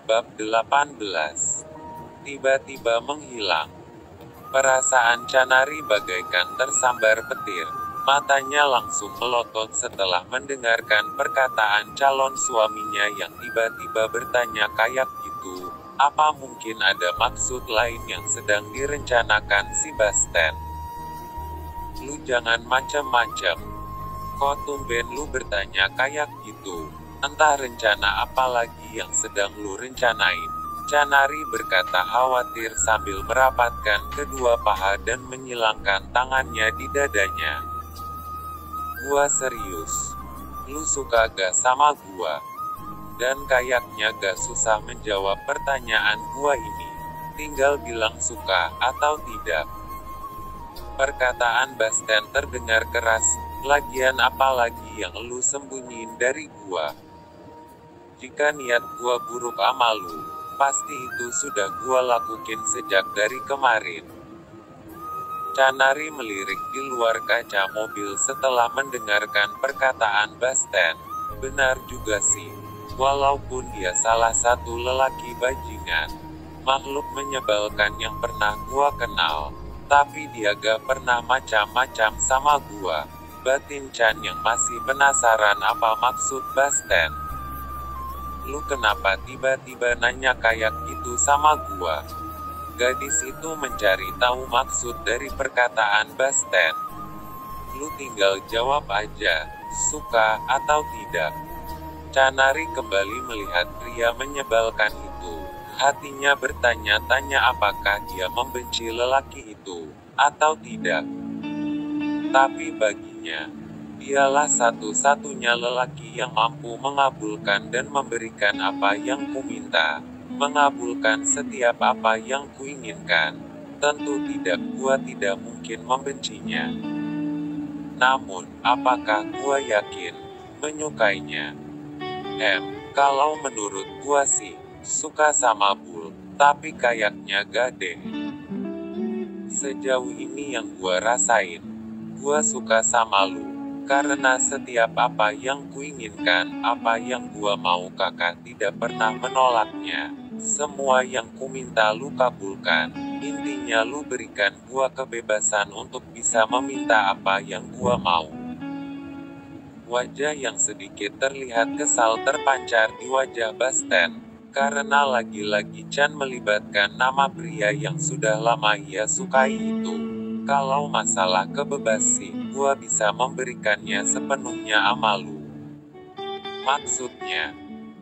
Bab 18. Tiba-tiba menghilang. Perasaan Canari bagaikan tersambar petir. Matanya langsung melotot setelah mendengarkan perkataan calon suaminya yang tiba-tiba bertanya kayak gitu. Apa mungkin ada maksud lain yang sedang direncanakan si Basten? Lu jangan macem-macem. Kok tumben lu bertanya kayak gitu? Entah rencana apa lagi yang sedang lu rencanain. Canari berkata khawatir sambil merapatkan kedua paha dan menyilangkan tangannya di dadanya. Gua serius. Lu suka gak sama gua? Dan kayaknya gak susah menjawab pertanyaan gua ini. Tinggal bilang suka atau tidak. Perkataan Basten terdengar keras. Lagian apa lagi yang lu sembunyiin dari gua? Jika niat gua buruk sama lu, pasti itu sudah gua lakuin sejak dari kemarin. Canari melirik di luar kaca mobil setelah mendengarkan perkataan Basten. Benar juga sih. Walaupun dia salah satu lelaki bajingan, makhluk menyebalkan yang pernah gua kenal, tapi dia gak pernah macam-macam sama gua. Batin Chan yang masih penasaran apa maksud Basten. Lu kenapa tiba-tiba nanya kayak gitu sama gua? Gadis itu mencari tahu maksud dari perkataan Basten. Lu tinggal jawab aja, suka atau tidak. Canari kembali melihat pria menyebalkan itu. Hatinya bertanya-tanya apakah dia membenci lelaki itu, atau tidak. Tapi baginya, dialah satu-satunya lelaki yang mampu mengabulkan dan memberikan apa yang kuminta. Mengabulkan setiap apa yang kuinginkan. Tentu tidak, gua tidak mungkin membencinya. Namun, apakah gua yakin menyukainya? Kalau menurut gua sih, suka sama Bull, tapi kayaknya gak deh. Sejauh ini yang gua rasain, gua suka sama lu, karena setiap apa yang kuinginkan, apa yang gua mau kakak tidak pernah menolaknya. Semua yang kuminta lu kabulkan, intinya lu berikan gua kebebasan untuk bisa meminta apa yang gua mau. Wajah yang sedikit terlihat kesal terpancar di wajah Basten, karena lagi-lagi Chan melibatkan nama pria yang sudah lama ia sukai itu. Kalau masalah kebebasan, gua bisa memberikannya sepenuhnya sama lu. Maksudnya,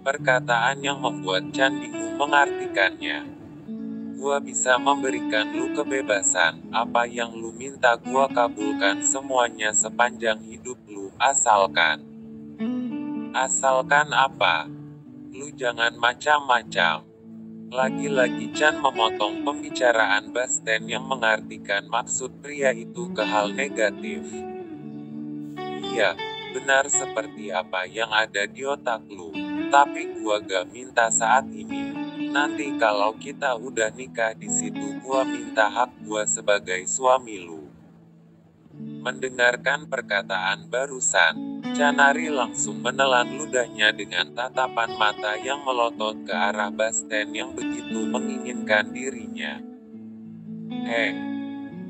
perkataan yang membuat Chan bingung mengartikannya. Gua bisa memberikan lu kebebasan, apa yang lu minta gua kabulkan semuanya sepanjang hidup lu, asalkan. Asalkan apa? Lu jangan macam-macam. Lagi-lagi Chan memotong pembicaraan Basten yang mengartikan maksud pria itu ke hal negatif. Iya, benar seperti apa yang ada di otak lu. Tapi gua gak minta saat ini. Nanti kalau kita udah nikah di situ gua minta hak gua sebagai suami lu. Mendengarkan perkataan barusan, Canari langsung menelan ludahnya dengan tatapan mata yang melotot ke arah Basten yang begitu menginginkan dirinya.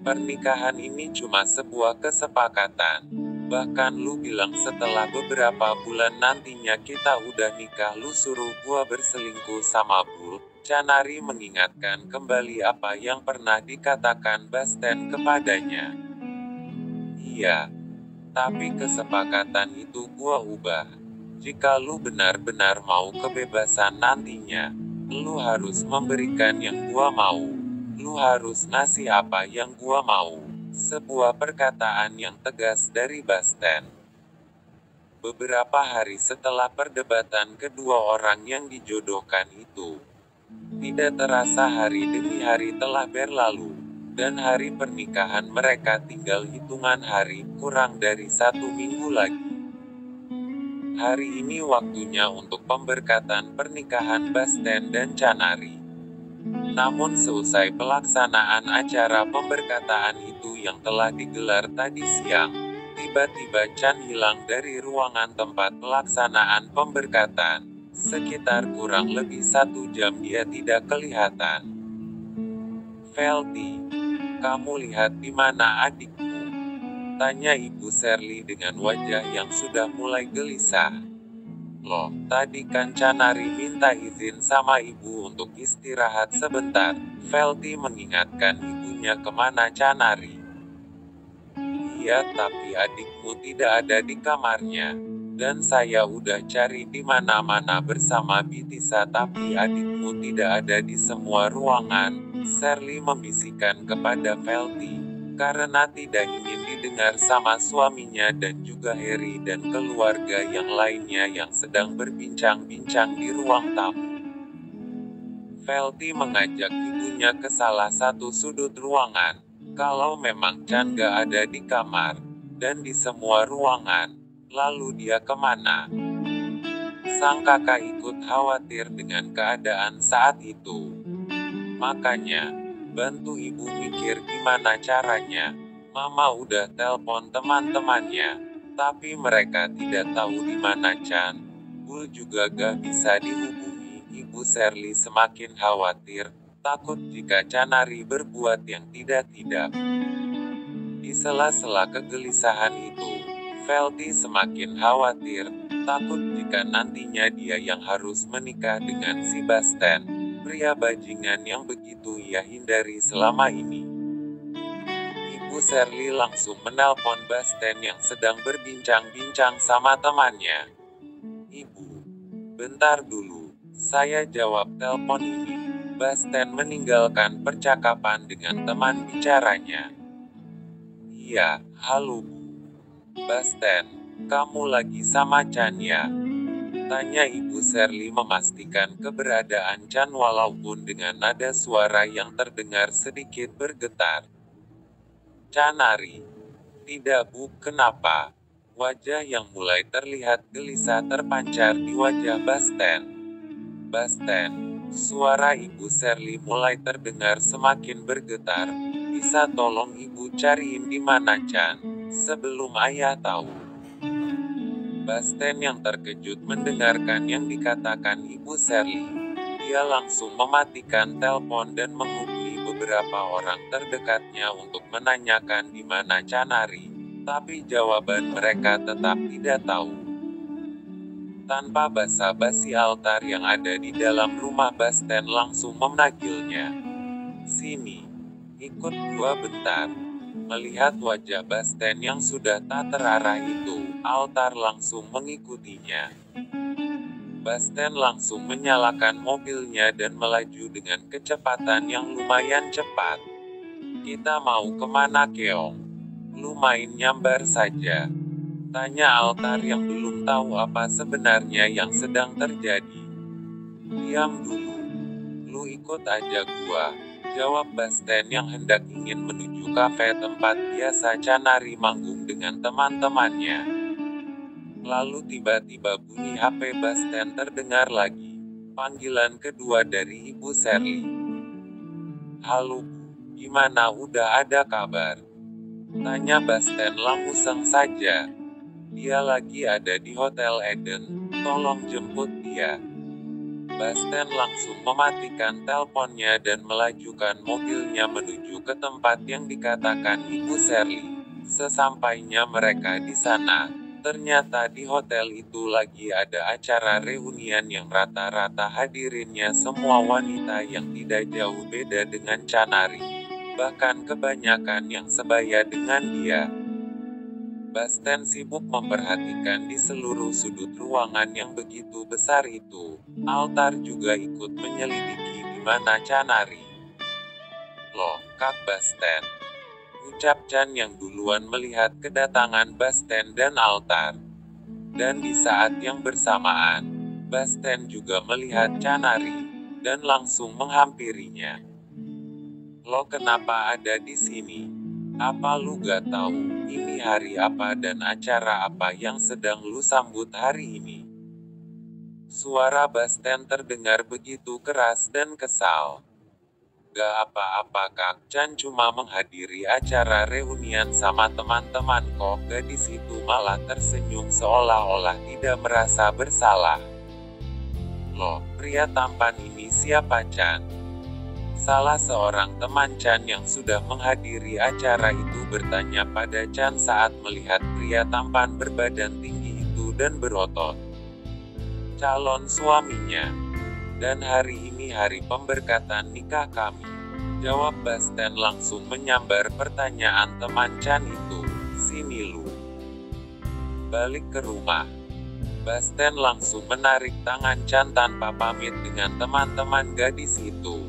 Pernikahan ini cuma sebuah kesepakatan. Bahkan lu bilang setelah beberapa bulan nantinya kita udah nikah lu suruh gua berselingkuh sama Bull. Canari mengingatkan kembali apa yang pernah dikatakan Basten kepadanya. Iya. Tapi kesepakatan itu gua ubah. Jika lu benar-benar mau kebebasan nantinya, lu harus memberikan yang gua mau. Lu harus ngasih apa yang gua mau. Sebuah perkataan yang tegas dari Basten. Beberapa hari setelah perdebatan kedua orang yang dijodohkan itu, tidak terasa hari demi hari telah berlalu. Dan hari pernikahan mereka tinggal hitungan hari, kurang dari 1 minggu lagi. Hari ini waktunya untuk pemberkatan pernikahan Basten dan Canari. Namun seusai pelaksanaan acara pemberkataan itu yang telah digelar tadi siang, tiba-tiba Chan hilang dari ruangan tempat pelaksanaan pemberkatan. Sekitar kurang lebih 1 jam dia tidak kelihatan. Velty, kamu lihat di mana adikmu? Tanya Ibu Shirley dengan wajah yang sudah mulai gelisah. Loh, tadi kan Canary minta izin sama ibu untuk istirahat sebentar. Velty mengingatkan ibunya kemana Canary. Iya, tapi adikmu tidak ada di kamarnya. Dan saya udah cari di mana-mana bersama Bitisa, tapi adikmu tidak ada di semua ruangan. Shirley membisikkan kepada Velty, karena tidak ingin didengar sama suaminya dan juga Harry dan keluarga yang lainnya yang sedang berbincang-bincang di ruang tamu. Velty mengajak ibunya ke salah satu sudut ruangan. Kalau memang Chan gak ada di kamar, dan di semua ruangan, lalu dia kemana? Sang kakak ikut khawatir dengan keadaan saat itu. Makanya, bantu ibu mikir gimana caranya. Mama udah telepon teman-temannya, tapi mereka tidak tahu di mana Chan. Bull juga gak bisa dihubungi. Ibu Shirley semakin khawatir, takut jika Canary berbuat yang tidak-tidak. Di sela-sela kegelisahan itu, Velty semakin khawatir, takut jika nantinya dia yang harus menikah dengan si Basten, pria bajingan yang begitu ia hindari selama ini. Ibu Shirley langsung menelpon Basten yang sedang berbincang-bincang sama temannya. Ibu, bentar dulu, saya jawab telepon ini. Basten meninggalkan percakapan dengan teman bicaranya. Iya, halo Bu. Basten, kamu lagi sama Chan ya? Tanya Ibu Shirley memastikan keberadaan Chan walaupun dengan nada suara yang terdengar sedikit bergetar. Canary. Tidak Bu, kenapa? Wajah yang mulai terlihat gelisah terpancar di wajah Basten. Basten, suara Ibu Shirley mulai terdengar semakin bergetar. Bisa tolong Ibu cariin di mana Chan, sebelum ayah tahu. Basten yang terkejut mendengarkan yang dikatakan Ibu Shirley. Dia langsung mematikan telepon dan menghubungi beberapa orang terdekatnya untuk menanyakan di mana Canary, tapi jawaban mereka tetap tidak tahu. Tanpa basa-basi altar yang ada di dalam rumah Basten langsung memanggilnya. Sini, ikut gua bentar. Melihat wajah Basten yang sudah tak terarah itu, altar langsung mengikutinya. Basten langsung menyalakan mobilnya dan melaju dengan kecepatan yang lumayan cepat. Kita mau kemana Keong? Lu main nyambar saja. Tanya altar yang belum tahu apa sebenarnya yang sedang terjadi. Diam dulu. Lu ikut aja gua. Jawab Basten yang hendak ingin menuju kafe tempat biasa Canary manggung dengan teman-temannya. Lalu tiba-tiba bunyi HP Basten terdengar lagi. Panggilan kedua dari Ibu Shirley. Halo Bu, gimana udah ada kabar? Tanya Basten langsung saja. Dia lagi ada di Hotel Eden, tolong jemput dia. Basten langsung mematikan teleponnya dan melajukan mobilnya menuju ke tempat yang dikatakan Ibu Shirley. Sesampainya mereka di sana, ternyata di hotel itu lagi ada acara reunian yang rata-rata hadirinnya semua wanita yang tidak jauh beda dengan Canary. Bahkan kebanyakan yang sebaya dengan dia. Basten sibuk memperhatikan di seluruh sudut ruangan yang begitu besar itu. Altar juga ikut menyelidiki di mana Canary. Loh, Kak Basten. Ucap Chan yang duluan melihat kedatangan Basten dan altar. Dan di saat yang bersamaan, Basten juga melihat Canary, dan langsung menghampirinya. Lo kenapa ada di sini? Apa lu gak tahu, ini hari apa dan acara apa yang sedang lu sambut hari ini? Suara Basten terdengar begitu keras dan kesal. Gak apa-apa Kak, Chan cuma menghadiri acara reunian sama teman-teman kok. Gadis itu malah tersenyum seolah-olah tidak merasa bersalah. Loh, pria tampan ini siapa, Chan? Salah seorang teman Chan yang sudah menghadiri acara itu bertanya pada Chan saat melihat pria tampan berbadan tinggi itu dan berotot. Calon suaminya. Dan hari ini hari pemberkatan nikah kami. Jawab Basten langsung menyambar pertanyaan teman Chan itu. Sini lu. Balik ke rumah. Basten langsung menarik tangan Chan tanpa pamit dengan teman-teman gadis itu.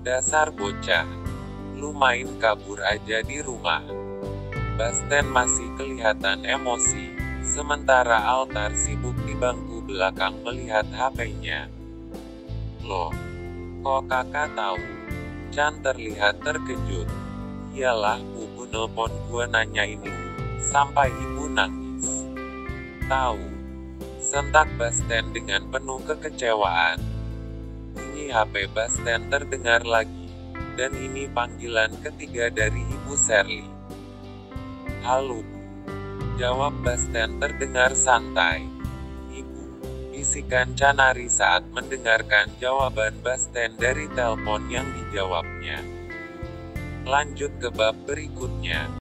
Dasar bocah. Lu main kabur aja di rumah. Basten masih kelihatan emosi. Sementara Altar sibuk di bangku belakang melihat HP-nya. Loh, kok kakak tahu? Chan terlihat terkejut. Iyalah, ibu nelpon gua nanya ini. Sampai ibu nangis. Tahu. Sentak Basten dengan penuh kekecewaan. Bunyi HP Basten terdengar lagi. Dan ini panggilan ketiga dari Ibu Shirley. Halo, Bu. Jawab Basten terdengar santai. Ibu, bisikan Canari saat mendengarkan jawaban Basten dari telepon yang dijawabnya. Lanjut ke bab berikutnya.